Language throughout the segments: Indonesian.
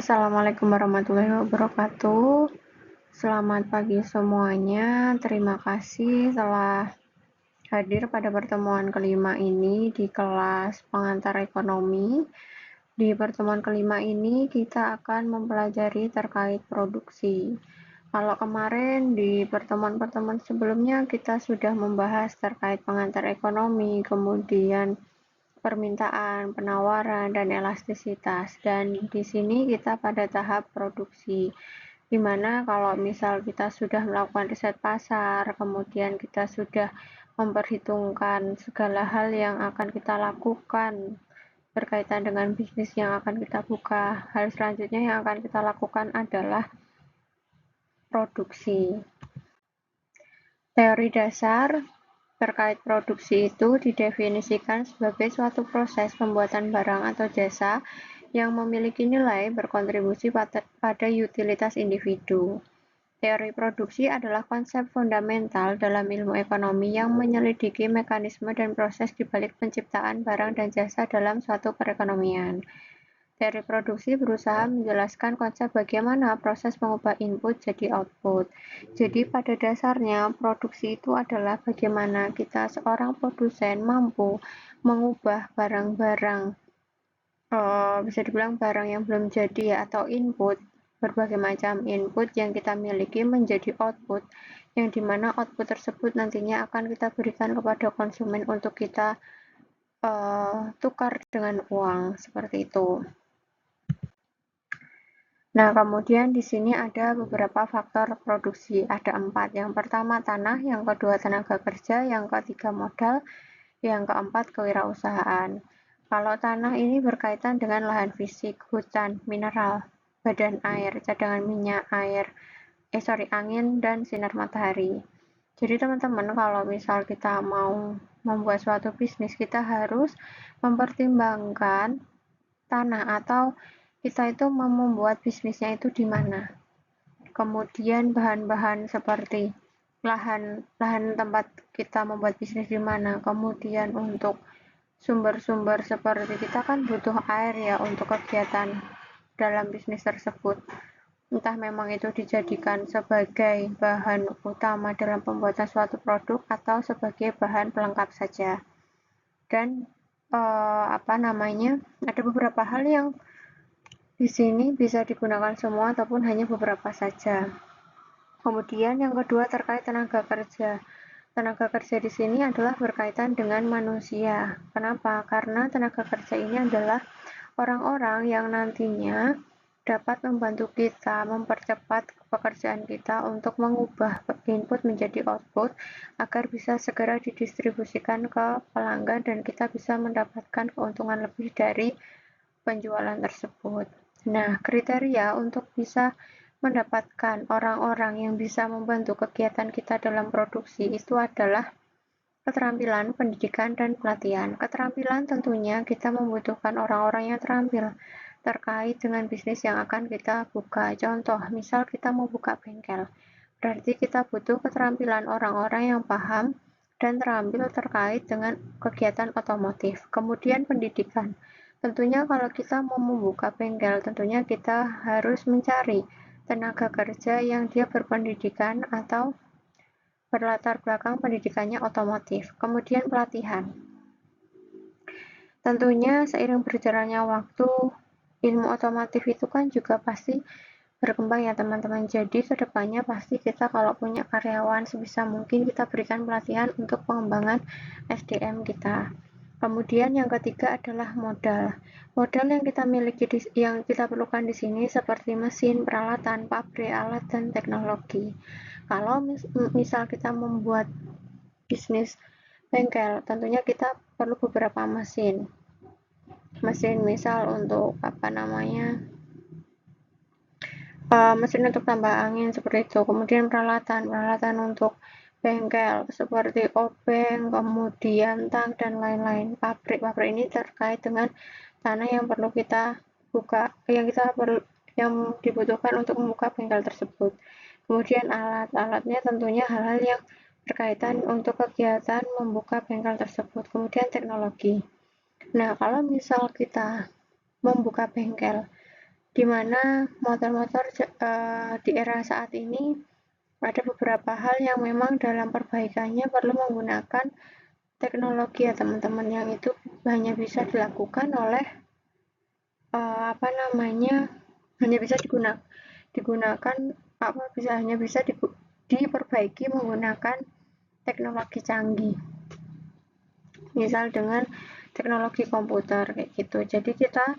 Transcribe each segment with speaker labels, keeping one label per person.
Speaker 1: Assalamualaikum warahmatullahi wabarakatuh. Selamat pagi semuanya. Terima kasih telah hadir pada pertemuan kelima ini di kelas pengantar ekonomi. Di pertemuan kelima ini kita akan mempelajari terkait produksi. Kalau kemarin di pertemuan-pertemuan sebelumnya kita sudah membahas terkait pengantar ekonomi, kemudian permintaan, penawaran, dan elastisitas. Dan di sini kita pada tahap produksi, di mana kalau misal kita sudah melakukan riset pasar, kemudian kita sudah memperhitungkan segala hal yang akan kita lakukan berkaitan dengan bisnis yang akan kita buka. Hal selanjutnya yang akan kita lakukan adalah produksi. Teori dasar terkait produksi itu didefinisikan sebagai suatu proses pembuatan barang atau jasa yang memiliki nilai berkontribusi pada utilitas individu. Teori produksi adalah konsep fundamental dalam ilmu ekonomi yang menyelidiki mekanisme dan proses di balik penciptaan barang dan jasa dalam suatu perekonomian. Teori produksi berusaha menjelaskan konsep bagaimana proses mengubah input jadi output. Jadi pada dasarnya produksi itu adalah bagaimana kita seorang produsen mampu mengubah barang-barang, bisa dibilang barang yang belum jadi ya, atau input, berbagai macam input yang kita miliki menjadi output, yang dimana output tersebut nantinya akan kita berikan kepada konsumen untuk kita tukar dengan uang, seperti itu. Nah, kemudian di sini ada beberapa faktor produksi, ada 4. Yang pertama tanah, yang kedua tenaga kerja, yang ketiga modal, yang keempat kewirausahaan. Kalau tanah ini berkaitan dengan lahan fisik, hutan, mineral, badan air, cadangan minyak, angin, dan sinar matahari. Jadi teman-teman, kalau misal kita mau membuat suatu bisnis, kita harus mempertimbangkan tanah atau kita itu mau membuat bisnisnya itu di mana. Kemudian bahan-bahan seperti lahan tempat kita membuat bisnis di mana. Kemudian untuk sumber-sumber seperti kita kan butuh air ya untuk kegiatan dalam bisnis tersebut. Entah memang itu dijadikan sebagai bahan utama dalam pembuatan suatu produk atau sebagai bahan pelengkap saja. Dan ada beberapa hal yang di sini bisa digunakan semua ataupun hanya beberapa saja. Kemudian yang kedua terkait tenaga kerja. Tenaga kerja di sini adalah berkaitan dengan manusia. Kenapa? Karena tenaga kerja ini adalah orang-orang yang nantinya dapat membantu kita mempercepat pekerjaan kita untuk mengubah input menjadi output agar bisa segera didistribusikan ke pelanggan dan kita bisa mendapatkan keuntungan lebih dari penjualan tersebut. Nah, kriteria untuk bisa mendapatkan orang-orang yang bisa membantu kegiatan kita dalam produksi itu adalah keterampilan, pendidikan, dan pelatihan. Keterampilan tentunya kita membutuhkan orang-orang yang terampil terkait dengan bisnis yang akan kita buka. Contoh, misal kita mau buka bengkel, berarti kita butuh keterampilan orang-orang yang paham dan terampil terkait dengan kegiatan otomotif. Kemudian pendidikan. Tentunya kalau kita mau membuka bengkel, tentunya kita harus mencari tenaga kerja yang dia berpendidikan atau berlatar belakang pendidikannya otomotif. Kemudian pelatihan. Tentunya seiring berjalannya waktu, ilmu otomotif itu kan juga pasti berkembang ya teman-teman. Jadi kedepannya pasti kita kalau punya karyawan sebisa mungkin kita berikan pelatihan untuk pengembangan SDM kita. Kemudian yang ketiga adalah modal. Modal yang kita miliki yang kita perlukan di sini seperti mesin, peralatan, pabrik, alat, dan teknologi. Kalau misal kita membuat bisnis bengkel, tentunya kita perlu beberapa mesin. Mesin misal untuk mesin untuk tambah angin seperti itu. Kemudian peralatan untuk bengkel seperti obeng, kemudian tang, dan lain-lain. Pabrik ini terkait dengan tanah yang perlu kita buka, yang dibutuhkan untuk membuka bengkel tersebut. Kemudian alatnya tentunya hal-hal yang berkaitan untuk kegiatan membuka bengkel tersebut. Kemudian teknologi. Nah, kalau misal kita membuka bengkel, di mana motor-motor di era saat ini ada beberapa hal yang memang dalam perbaikannya perlu menggunakan teknologi ya teman-teman, yang itu hanya bisa dilakukan oleh hanya bisa digunakan hanya bisa diperbaiki menggunakan teknologi canggih, misal dengan teknologi komputer kayak gitu. Jadi kita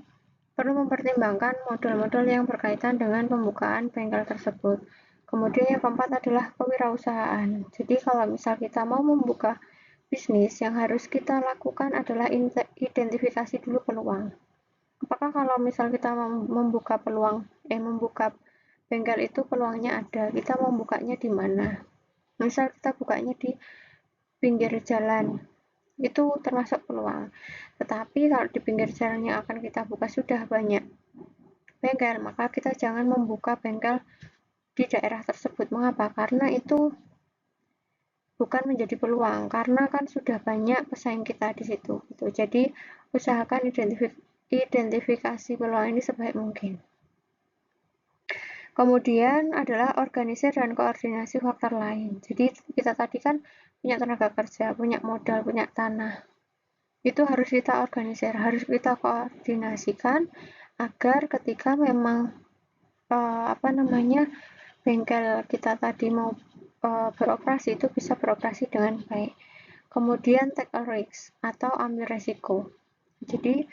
Speaker 1: perlu mempertimbangkan model-model yang berkaitan dengan pembukaan bengkel tersebut. Kemudian yang keempat adalah kewirausahaan. Jadi kalau misal kita mau membuka bisnis, yang harus kita lakukan adalah identifikasi dulu peluang. Apakah kalau misal kita membuka bengkel itu peluangnya ada, kita membukanya di mana? Misal kita bukanya di pinggir jalan, itu termasuk peluang. Tetapi kalau di pinggir jalan yang akan kita buka sudah banyak bengkel, maka kita jangan membuka bengkel di daerah tersebut. Mengapa? Karena itu bukan menjadi peluang, karena kan sudah banyak pesaing kita di situ. Gitu. Jadi usahakan identifikasi peluang ini sebaik mungkin. Kemudian adalah organisir dan koordinasi faktor lain. Jadi kita tadi kan punya tenaga kerja, punya modal, punya tanah. Itu harus kita organisir, harus kita koordinasikan agar ketika memang bengkel kita tadi mau beroperasi itu bisa beroperasi dengan baik. Kemudian take a risk atau ambil resiko. Jadi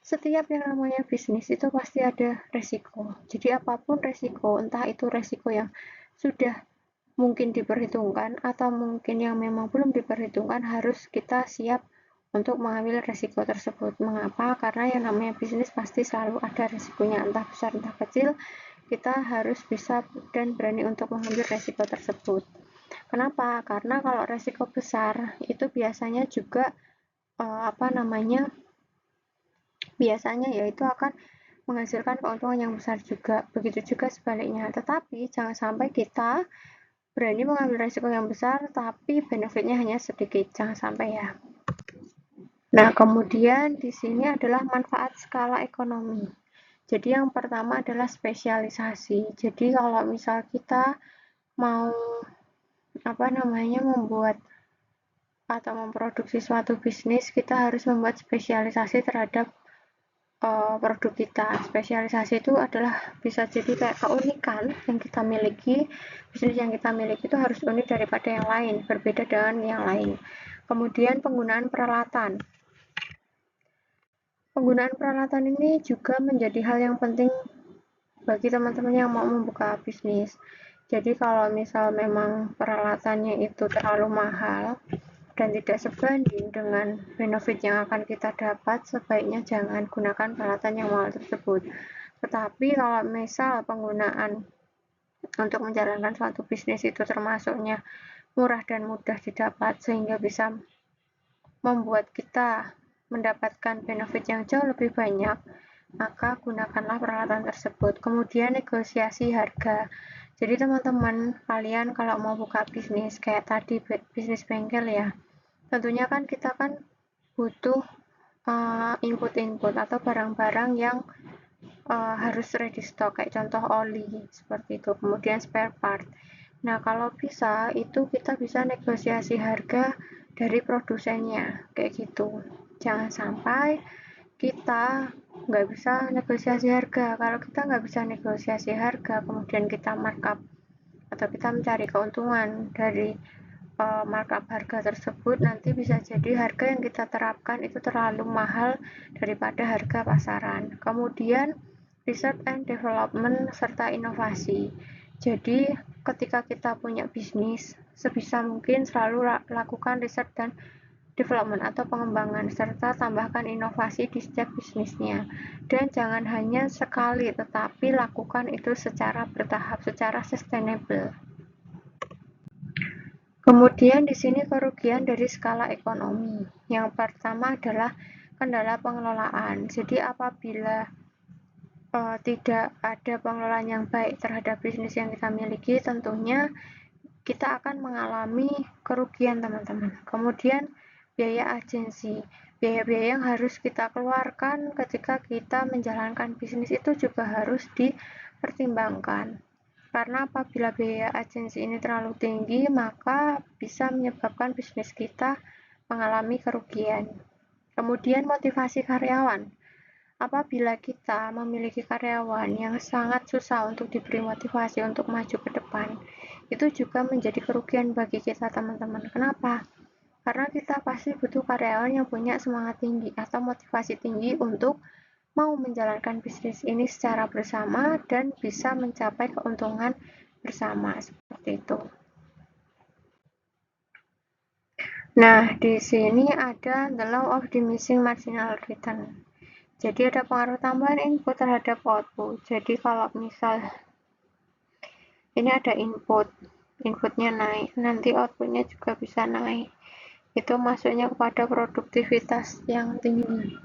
Speaker 1: setiap yang namanya bisnis itu pasti ada resiko. Jadi apapun resiko, entah itu resiko yang sudah mungkin diperhitungkan atau mungkin yang memang belum diperhitungkan, harus kita siap untuk mengambil resiko tersebut. Mengapa? Karena yang namanya bisnis pasti selalu ada resikonya, entah besar entah kecil. Kita harus bisa dan berani untuk mengambil resiko tersebut. Kenapa? Karena kalau resiko besar itu biasanya juga biasanya yaitu akan menghasilkan keuntungan yang besar juga. Begitu juga sebaliknya. Tetapi jangan sampai kita berani mengambil resiko yang besar tapi benefitnya hanya sedikit. Jangan sampai ya. Nah, kemudian di sini adalah manfaat skala ekonomi. Jadi yang pertama adalah spesialisasi. Jadi kalau misal kita mau membuat atau memproduksi suatu bisnis, kita harus membuat spesialisasi terhadap produk kita. Spesialisasi itu adalah bisa jadi kayak keunikan yang kita miliki, bisnis yang kita miliki itu harus unik daripada yang lain, berbeda dengan yang lain. Kemudian penggunaan peralatan. Penggunaan peralatan ini juga menjadi hal yang penting bagi teman-teman yang mau membuka bisnis. Jadi kalau misal memang peralatannya itu terlalu mahal dan tidak sebanding dengan benefit yang akan kita dapat, sebaiknya jangan gunakan peralatan yang mahal tersebut. Tetapi kalau misal penggunaan untuk menjalankan suatu bisnis itu termasuknya murah dan mudah didapat sehingga bisa membuat kita mendapatkan benefit yang jauh lebih banyak, maka gunakanlah peralatan tersebut. Kemudian negosiasi harga. Jadi teman-teman, kalian kalau mau buka bisnis kayak tadi bisnis bengkel ya, tentunya kan kita kan butuh input-input atau barang-barang yang harus ready stock, kayak contoh oli seperti itu, kemudian spare part. Nah, kalau bisa itu kita bisa negosiasi harga dari produsennya kayak gitu. Jangan sampai kita nggak bisa negosiasi harga. Kalau kita nggak bisa negosiasi harga, kemudian kita markup atau kita mencari keuntungan dari markup harga tersebut, nanti bisa jadi harga yang kita terapkan itu terlalu mahal daripada harga pasaran. Kemudian research and development serta inovasi. Jadi ketika kita punya bisnis, sebisa mungkin selalu lakukan riset dan development atau pengembangan serta tambahkan inovasi di setiap bisnisnya. Dan jangan hanya sekali, tetapi lakukan itu secara bertahap, secara sustainable. Kemudian di sini kerugian dari skala ekonomi. Yang pertama adalah kendala pengelolaan. Jadi apabila tidak ada pengelolaan yang baik terhadap bisnis yang kita miliki, tentunya kita akan mengalami kerugian teman-teman. Kemudian biaya agensi. biaya-biaya yang harus kita keluarkan ketika kita menjalankan bisnis itu juga harus dipertimbangkan. Karena apabila biaya agensi ini terlalu tinggi, maka bisa menyebabkan bisnis kita mengalami kerugian. Kemudian motivasi karyawan. Apabila kita memiliki karyawan yang sangat susah untuk diberi motivasi untuk maju ke depan, itu juga menjadi kerugian bagi kita, teman-teman. Kenapa? Karena kita pasti butuh karyawan yang punya semangat tinggi atau motivasi tinggi untuk mau menjalankan bisnis ini secara bersama dan bisa mencapai keuntungan bersama, seperti itu. Nah, di sini ada the law of diminishing marginal return. Jadi ada pengaruh tambahan input terhadap output. Jadi kalau misal ini ada inputnya naik, nanti outputnya juga bisa naik. Itu masuknya kepada produktivitas yang tinggi.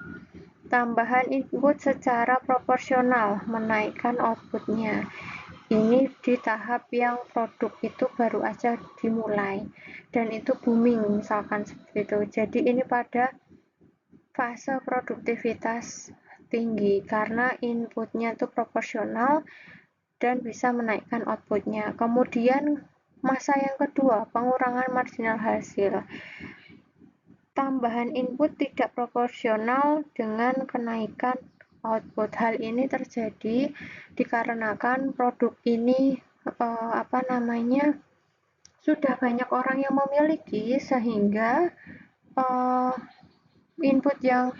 Speaker 1: Tambahan input secara proporsional menaikkan outputnya. Ini di tahap yang produk itu baru aja dimulai dan itu booming misalkan seperti itu. Jadi ini pada fase produktivitas tinggi karena inputnya itu proporsional dan bisa menaikkan outputnya. Kemudian masa yang kedua, pengurangan marginal hasil. Tambahan input tidak proporsional dengan kenaikan output. Hal ini terjadi dikarenakan produk ini sudah banyak orang yang memiliki sehingga input yang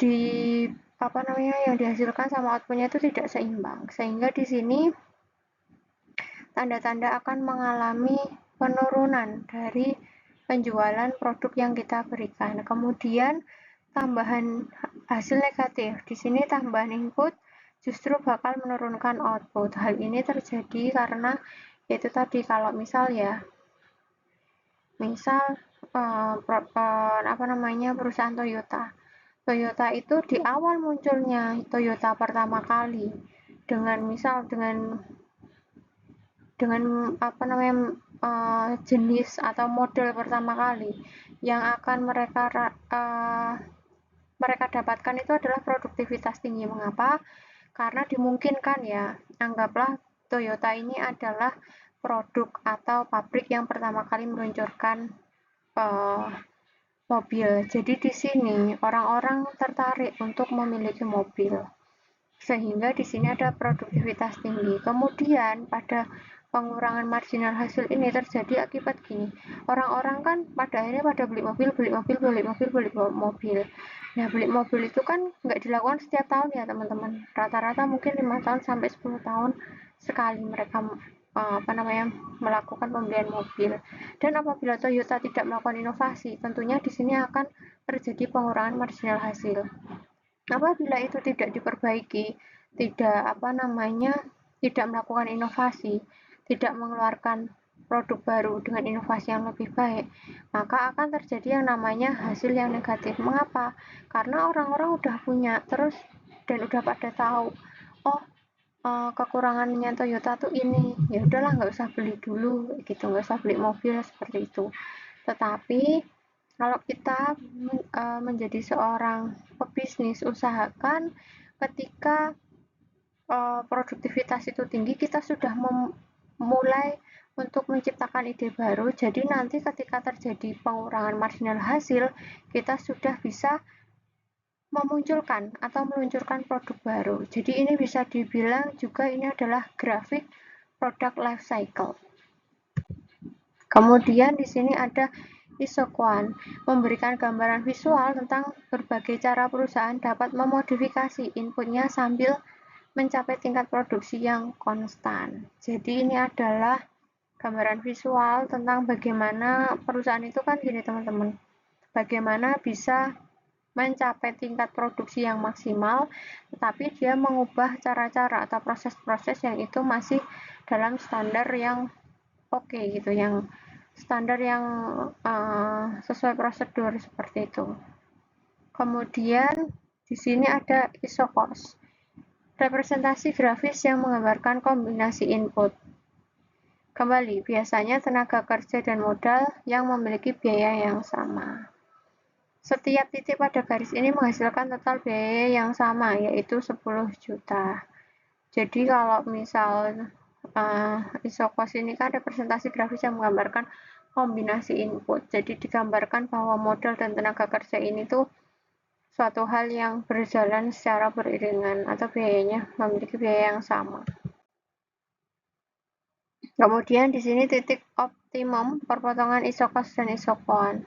Speaker 1: dihasilkan sama outputnya itu tidak seimbang, sehingga di sini tanda-tanda akan mengalami penurunan dari penjualan produk yang kita berikan. Kemudian tambahan hasil negatif. Di sini tambahan input justru bakal menurunkan output. Hal ini terjadi karena itu tadi, kalau misal perusahaan Toyota itu di awal munculnya Toyota pertama kali dengan jenis atau model pertama kali yang akan mereka dapatkan itu adalah produktivitas tinggi. Mengapa? Karena dimungkinkan anggaplah Toyota ini adalah produk atau pabrik yang pertama kali meluncurkan mobil. Jadi di sini orang-orang tertarik untuk memiliki mobil, sehingga di sini ada produktivitas tinggi. Kemudian pada pengurangan marginal hasil ini terjadi akibat gini, orang-orang kan pada akhirnya pada beli mobil. Nah, beli mobil itu kan nggak dilakukan setiap tahun ya teman-teman, rata-rata mungkin 5 tahun sampai 10 tahun sekali mereka melakukan pembelian mobil. Dan apabila Toyota tidak melakukan inovasi, tentunya di sini akan terjadi pengurangan marginal hasil. Apabila itu tidak diperbaiki, tidak melakukan inovasi, tidak mengeluarkan produk baru dengan inovasi yang lebih baik, maka akan terjadi yang namanya hasil yang negatif. Mengapa? Karena orang-orang udah punya terus dan udah pada tahu, kekurangannya Toyota tuh ini, ya udahlah nggak usah beli dulu gitu, nggak usah beli mobil seperti itu. Tetapi kalau kita menjadi seorang pebisnis, usahakan ketika produktivitas itu tinggi, kita sudah mulai untuk menciptakan ide baru. Jadi nanti ketika terjadi pengurangan marginal hasil, kita sudah bisa memunculkan atau meluncurkan produk baru. Jadi ini bisa dibilang juga ini adalah grafik product life cycle. Kemudian di sini ada isoquant, memberikan gambaran visual tentang berbagai cara perusahaan dapat memodifikasi inputnya sambil mencapai tingkat produksi yang konstan. Jadi ini adalah gambaran visual tentang bagaimana perusahaan itu kan gini teman-teman, bagaimana bisa mencapai tingkat produksi yang maksimal, tetapi dia mengubah cara-cara atau proses-proses yang itu masih dalam standar yang oke gitu, yang standar yang sesuai prosedur seperti itu. Kemudian di sini ada isocost, representasi grafis yang menggambarkan kombinasi input. Kembali, biasanya tenaga kerja dan modal yang memiliki biaya yang sama. Setiap titik pada garis ini menghasilkan total biaya yang sama, yaitu 10 juta. Jadi kalau misal isokos ini kan representasi grafis yang menggambarkan kombinasi input. Jadi digambarkan bahwa modal dan tenaga kerja ini tuh suatu hal yang berjalan secara beriringan atau biayanya memiliki biaya yang sama. Kemudian di sini titik optimum perpotongan isokos dan isokon.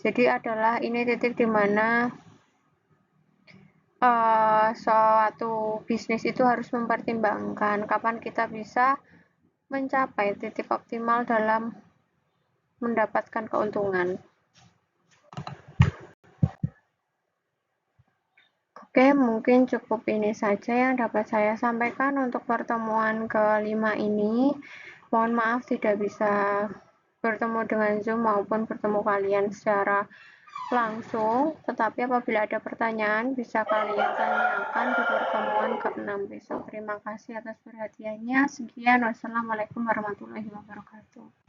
Speaker 1: Jadi adalah ini titik di mana suatu bisnis itu harus mempertimbangkan kapan kita bisa mencapai titik optimal dalam mendapatkan keuntungan. Oke, mungkin cukup ini saja yang dapat saya sampaikan untuk pertemuan kelima ini. Mohon maaf tidak bisa bertemu dengan Zoom maupun bertemu kalian secara langsung, tetapi apabila ada pertanyaan bisa kalian tanyakan di pertemuan ke-6 besok. Terima kasih atas perhatiannya. Sekian, wassalamualaikum warahmatullahi wabarakatuh.